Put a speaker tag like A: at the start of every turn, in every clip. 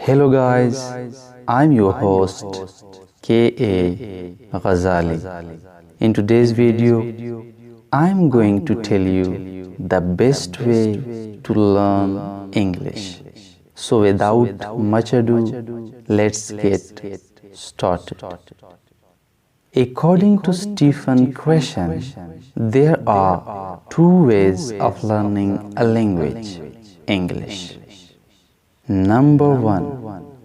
A: Hello guys, I'm your host K.A. Ghazali. In today's video, I'm going to tell you the best way to learn English. So without much ado, let's get started. According to Stephen Krashen, there are two ways of learning a language, English. Number one,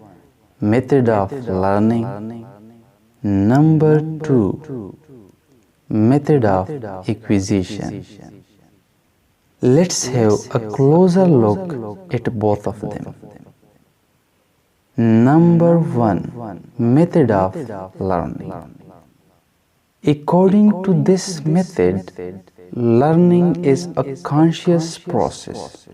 A: method of learning. Number two, method of acquisition. Let's have a closer look at both of them. Number one, method of learning. According to this method, learning is a conscious process.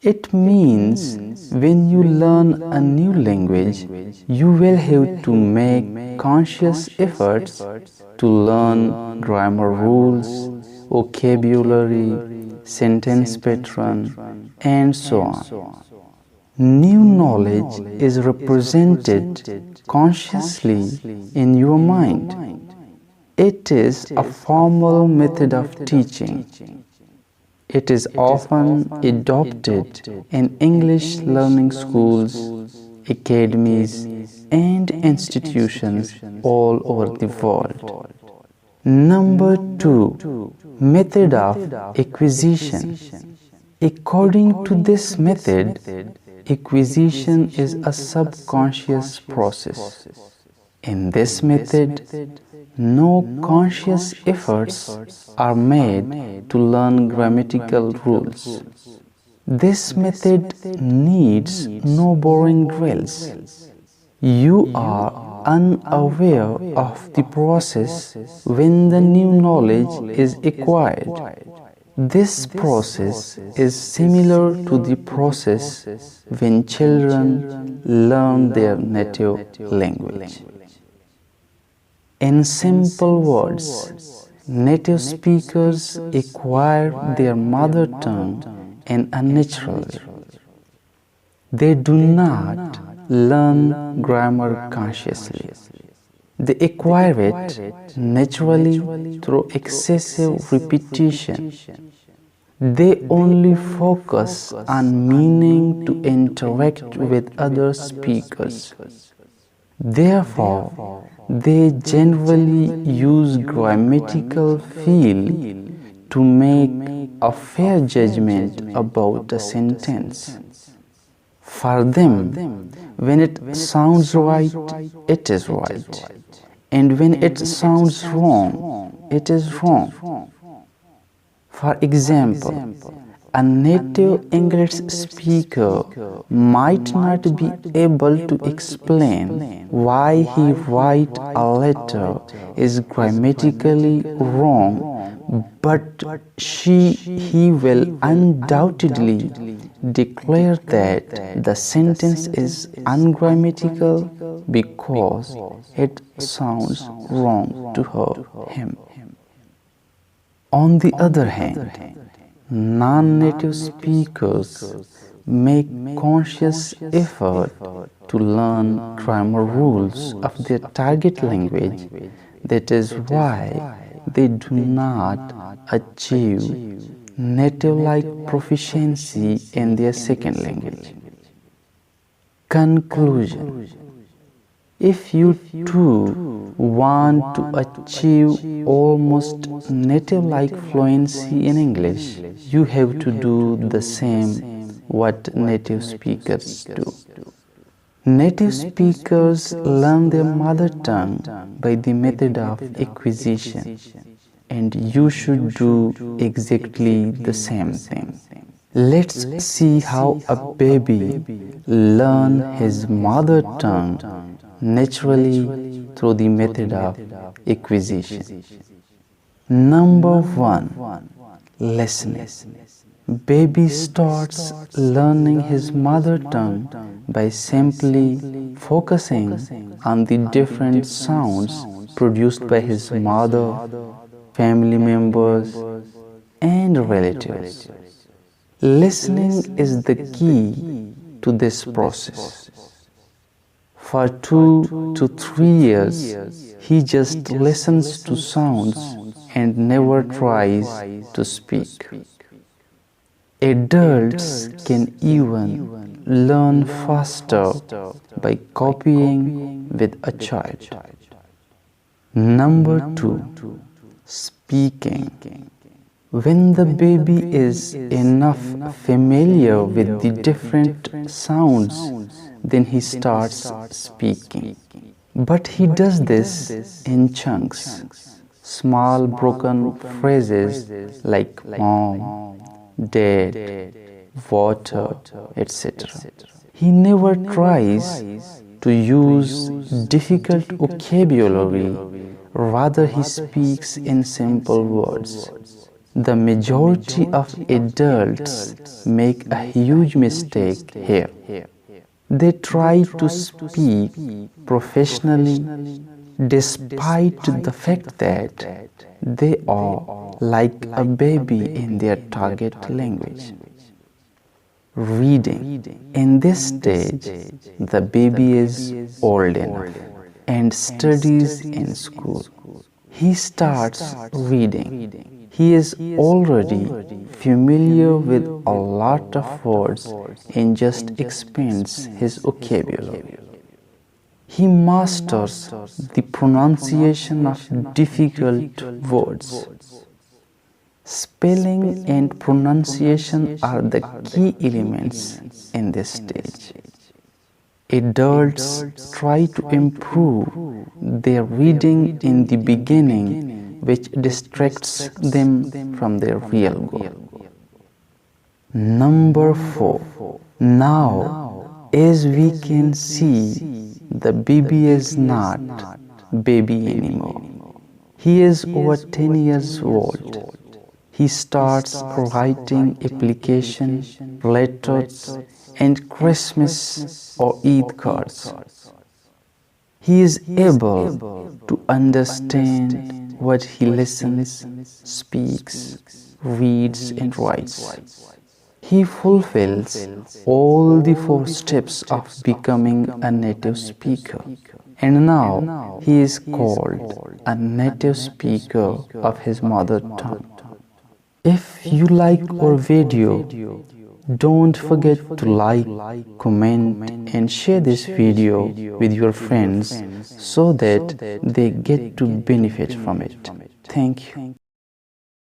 A: It means when you learn a new language, you will have to make conscious efforts to learn grammar rules, vocabulary, sentence pattern, and so on. New knowledge is represented consciously in your mind. It is a formal method of teaching. It is often adopted in English learning schools, academies, and institutions all over the world. Number two, method of acquisition. According to this method, acquisition is a subconscious process. In this method, no conscious efforts are made to learn grammatical rules. This method needs no boring drills. You are unaware of the process when the new knowledge is acquired. This process is similar to the process when children learn their native language. In simple words, native speakers acquire their mother tongue in a natural way. They do not learn grammar consciously. They acquire it naturally through excessive repetition. They only focus on meaning to interact with other speakers. Therefore, they generally use grammatical feel to make a fair judgment about a sentence. For them, when it sounds right, it is right, and when it sounds wrong, it is wrong. For example, a native English speaker might not be able to explain why he writes a letter is grammatically wrong, but he will undoubtedly declare that the sentence is ungrammatical because it sounds wrong to him. On the other hand, non-native speakers make conscious effort to learn grammar rules of their target language. That is why they do not achieve native-like proficiency in their second language. Conclusion: if you too want to achieve almost native-like fluency in English, you have to do the same what native speakers do. Native speakers learn their mother tongue by the method of acquisition, and you should do exactly the same thing. Let's see how a baby learns his mother tongue naturally through the method of acquisition. Number one, listening. Baby starts learning his mother tongue by simply focusing on the different sounds produced by his mother, family members, and relatives. Listening is the key to this process. For 2 to 3 years, he just listens to sounds and never tries to speak. Adults can even learn faster by copying with a child. Number 2. Speaking. When the baby is enough familiar with the different sounds, then he starts speaking. But he does this in chunks, small broken phrases like mom, dad, water, etc. He never tries to use difficult vocabulary, rather he speaks in simple words. The majority of adults make a huge mistake here. They try to speak professionally despite the fact that they are like a baby in their target language. Reading. In this stage, the baby is old enough and studies in school. He starts reading. He is already familiar with a lot of words and just expands his vocabulary. He masters the pronunciation of difficult words. Spelling and pronunciation are the key elements in this stage. Adults try to improve their reading in the beginning, which distracts them from their real goal. Number 4. Now, as we can see, the baby is not baby anymore. He is over 10 years old. He starts writing application letters and Christmas or Eid cards. He is able to understand what he listens, speaks, reads and writes. He fulfills all the 4 steps of becoming a native speaker. And now he is called a native speaker of his mother tongue. If you like our video, don't forget to like, comment and share this video with your friends so that they get to benefit from it. Thank you.